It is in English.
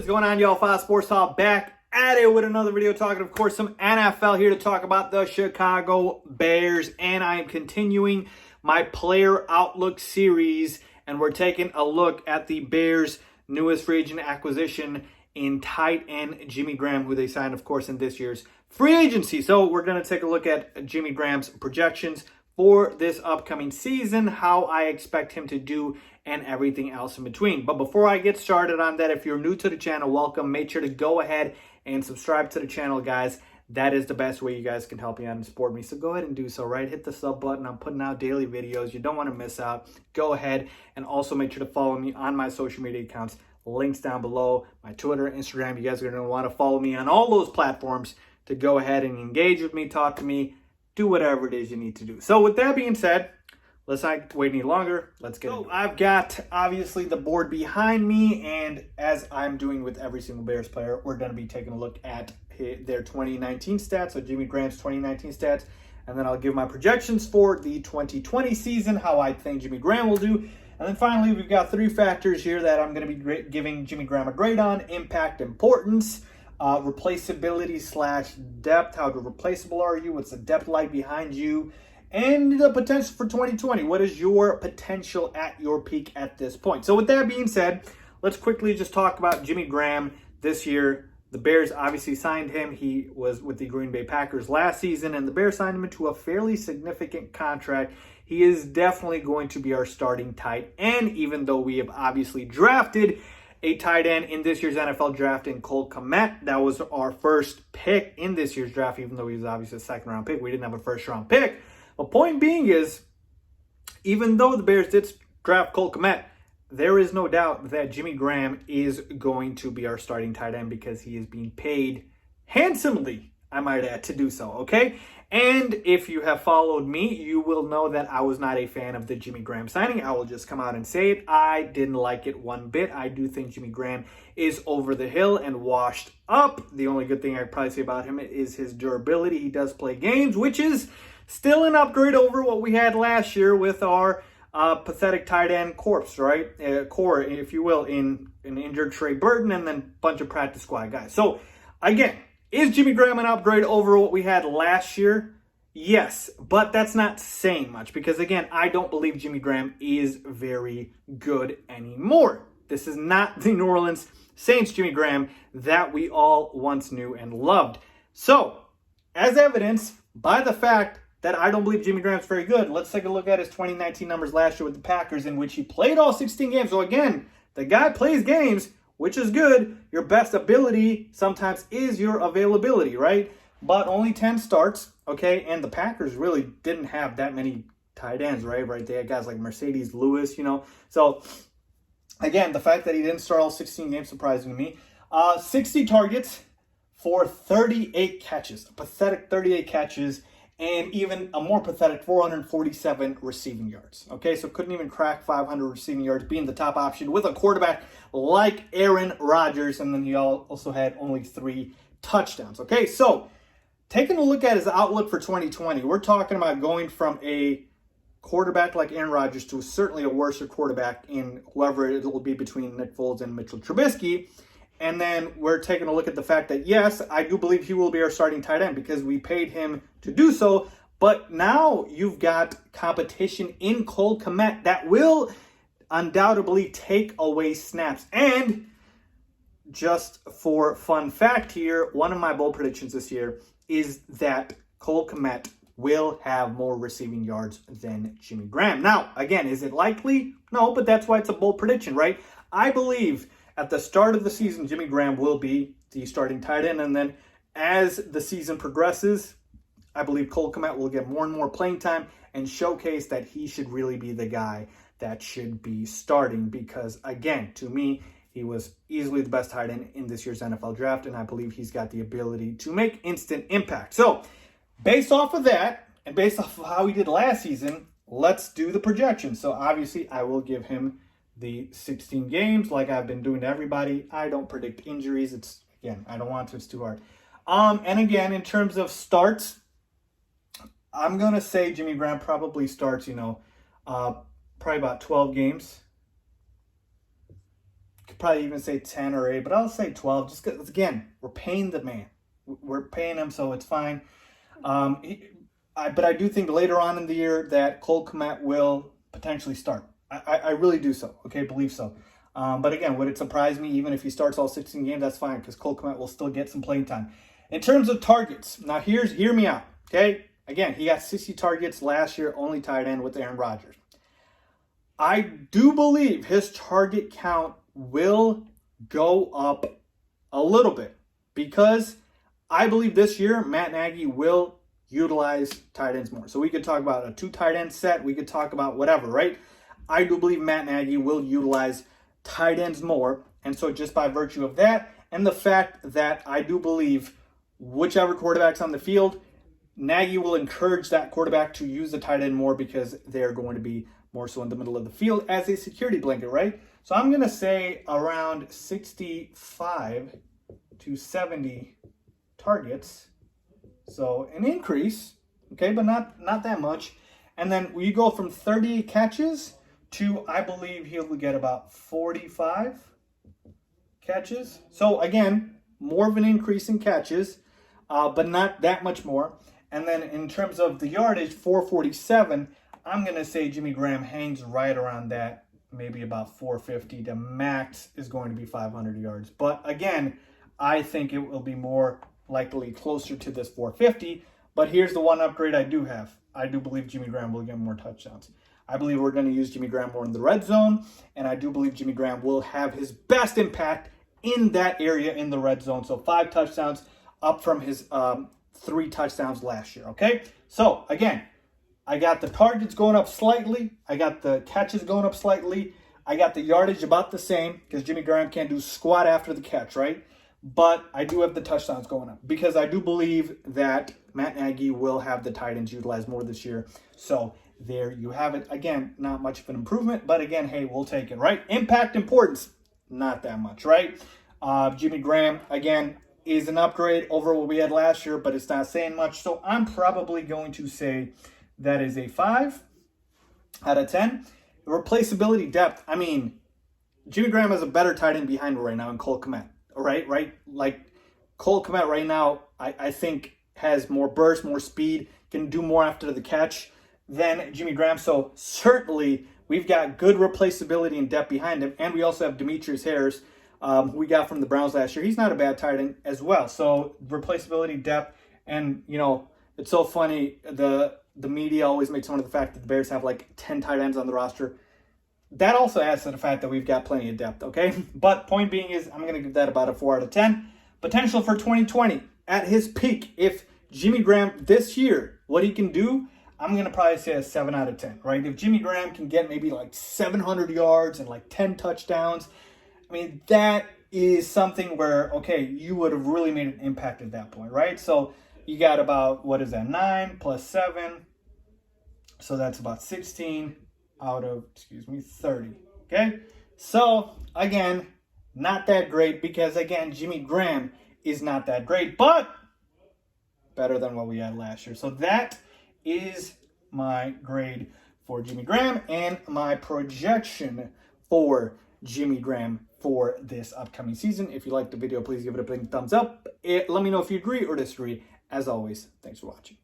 What's going on, y'all? FaizSportsTalk back at it with another video talking, of course, some NFL here to talk about the Chicago Bears. And I am continuing my player outlook series, and we're taking a look at the Bears' newest free agent acquisition in tight end Jimmy Graham, who they signed, of course, in this year's free agency. So we're going to take a look at Jimmy Graham's projections for this upcoming season, how I expect him to do, and everything else in between. But before I get started on that, if you're new to the channel, welcome. Make sure to go ahead and subscribe to the channel, guys. That is the best way you guys can help me out and support me. So go ahead and do so, right? Hit the sub button. I'm putting out daily videos. You don't want to miss out. Go ahead and also make sure to follow me on my social media accounts. Links down below. My Twitter, Instagram. You guys are going to want to follow me on all those platforms to go ahead and engage with me, talk to me, do whatever it is you need to do. So with that being said, let's not wait any longer. Let's get into it. I've got, obviously, the board behind me, and as I'm doing with every single Bears player, we're going to be taking a look at their 2019 stats, so Jimmy Graham's 2019 stats, and then I'll give my projections for the 2020 season, how I think Jimmy Graham will do. And then finally, we've got three factors here that I'm going to be giving Jimmy Graham a grade on: impact, importance, replaceability / depth. How replaceable are you? What's the depth like behind you? And the potential for 2020. What is your potential at your peak at this point? So with that being said, let's quickly just talk about Jimmy Graham this year. The Bears obviously signed him. He was with the Green Bay Packers last season, and the Bears signed him into a fairly significant contract. He is definitely going to be our starting tight end, even though we have obviously drafted a tight end in this year's NFL draft in Cole Kmet. That was our first pick in this year's draft, even though he was obviously a second-round pick. We didn't have a first-round pick. The point being is, even though the Bears did draft Cole Kmet, there is no doubt that Jimmy Graham is going to be our starting tight end because he is being paid handsomely, I might add, to do so, okay? And if you have followed me, you will know that I was not a fan of the Jimmy Graham signing. I will just come out and say it. I didn't like it one bit. I do think Jimmy Graham is over the hill and washed up. The only good thing I'd probably say about him is his durability. He does play games, which is still an upgrade over what we had last year with our pathetic tight end corpse, right? Core, if you will, in an injured Trey Burton and then a bunch of practice squad guys. So, again, is Jimmy Graham an upgrade over what we had last year? Yes, but that's not saying much because, again, I don't believe Jimmy Graham is very good anymore. This is not the New Orleans Saints Jimmy Graham that we all once knew and loved. So, as evidenced by the fact that I don't believe Jimmy Graham's very good, let's take a look at his 2019 numbers last year with the Packers, in which he played all 16 games. So again, the guy plays games, which is good. Your best ability sometimes is your availability, right? But only 10 starts, okay? And the Packers really didn't have that many tight ends, right? They had guys like Mercedes Lewis, So, again, the fact that he didn't start all 16 games surprising to me. 60 targets for 38 catches. A pathetic 38 catches. And even a more pathetic 447 receiving yards. Okay, so couldn't even crack 500 receiving yards, being the top option with a quarterback like Aaron Rodgers. And then he also had only 3 touchdowns. Okay, so taking a look at his outlook for 2020, we're talking about going from a quarterback like Aaron Rodgers to certainly a worse quarterback in whoever it will be between Nick Foles and Mitchell Trubisky. And then we're taking a look at the fact that, yes, I do believe he will be our starting tight end because we paid him to do so. But now you've got competition in Cole Kmet that will undoubtedly take away snaps. And just for fun fact here, one of my bold predictions this year is that Cole Kmet will have more receiving yards than Jimmy Graham. Now, again, is it likely? No, but that's why it's a bold prediction, right? I believe at the start of the season, Jimmy Graham will be the starting tight end. And then as the season progresses, I believe Cole Kmet will get more and more playing time and showcase that he should really be the guy that should be starting. Because, again, to me, he was easily the best tight end in this year's NFL draft. And I believe he's got the ability to make instant impact. So, based off of that, and based off of how he did last season, let's do the projection. So, obviously, I will give him the 16 games like I've been doing to everybody. I don't predict injuries. Again, I don't want to. It's too hard. And again, in terms of starts, I'm going to say Jimmy Graham probably starts, probably about 12 games. Could probably even say 10 or 8, but I'll say 12 just because, again, we're paying the man. We're paying him, so it's fine. But I do think later on in the year that Cole Kmet will potentially start. I really do so. Okay, believe so. But again, would it surprise me even if he starts all 16 games? That's fine because Cole Kmet will still get some playing time. In terms of targets, now hear me out. Okay, again, he got 60 targets last year, only tied in with Aaron Rodgers. I do believe his target count will go up a little bit because I believe this year Matt Nagy will utilize tight ends more. So we could talk about a 2 tight end set. We could talk about whatever, right? I do believe Matt Nagy will utilize tight ends more. And so just by virtue of that and the fact that I do believe whichever quarterback's on the field, Nagy will encourage that quarterback to use the tight end more because they're going to be more so in the middle of the field as a security blanket, right? So I'm going to say around 65 to 70 targets. So an increase, okay, but not that much. And then we go from 30 catches to, I believe he'll get about 45 catches. So again, more of an increase in catches, but not that much more. And then in terms of the yardage, 447, I'm going to say Jimmy Graham hangs right around that, maybe about 450. The max is going to be 500 yards. But again, I think it will be more likely closer to this 450. But here's the one upgrade I do have. I do believe Jimmy Graham will get more touchdowns. I believe we're going to use Jimmy Graham more in the red zone, and I do believe Jimmy Graham will have his best impact in that area in the red zone. So 5 touchdowns up from his 3 touchdowns last year, okay? So, again, I got the targets going up slightly. I got the catches going up slightly. I got the yardage about the same because Jimmy Graham can't do squat after the catch, right? But I do have the touchdowns going up because I do believe that Matt Nagy will have the tight ends utilized more this year. So there you have it. Again, not much of an improvement, but again, hey, we'll take it, right? Impact importance, not that much, right? Jimmy Graham, again, is an upgrade over what we had last year, but it's not saying much. So I'm probably going to say that is a 5 out of 10. Replaceability depth. I mean, Jimmy Graham has a better tight end behind him right now in Cole Kmet. Right? Like Cole Kmet right now, I think has more burst, more speed, can do more after the catch than Jimmy Graham. So certainly we've got good replaceability and depth behind him. And we also have Demetrius Harris, who we got from the Browns last year. He's not a bad tight end as well. So replaceability, depth, and you know, it's so funny. The media always makes fun of the fact that the Bears have like 10 tight ends on the roster. That also adds to the fact that we've got plenty of depth, okay? But point being is I'm going to give that about a 4 out of 10. Potential for 2020 at his peak. If Jimmy Graham this year, what he can do, I'm going to probably say a 7 out of 10, right? If Jimmy Graham can get maybe like 700 yards and like 10 touchdowns, I mean, that is something where, okay, you would have really made an impact at that point, right? So you got about, 9 plus 7. So that's about 16 out of, 30. Okay? So, again, not that great because, again, Jimmy Graham is not that great, but better than what we had last year. So that is my grade for Jimmy Graham and my projection for Jimmy Graham for this upcoming season. If you liked the video, please give it a big thumbs up. Let me know if you agree or disagree. As always, thanks for watching.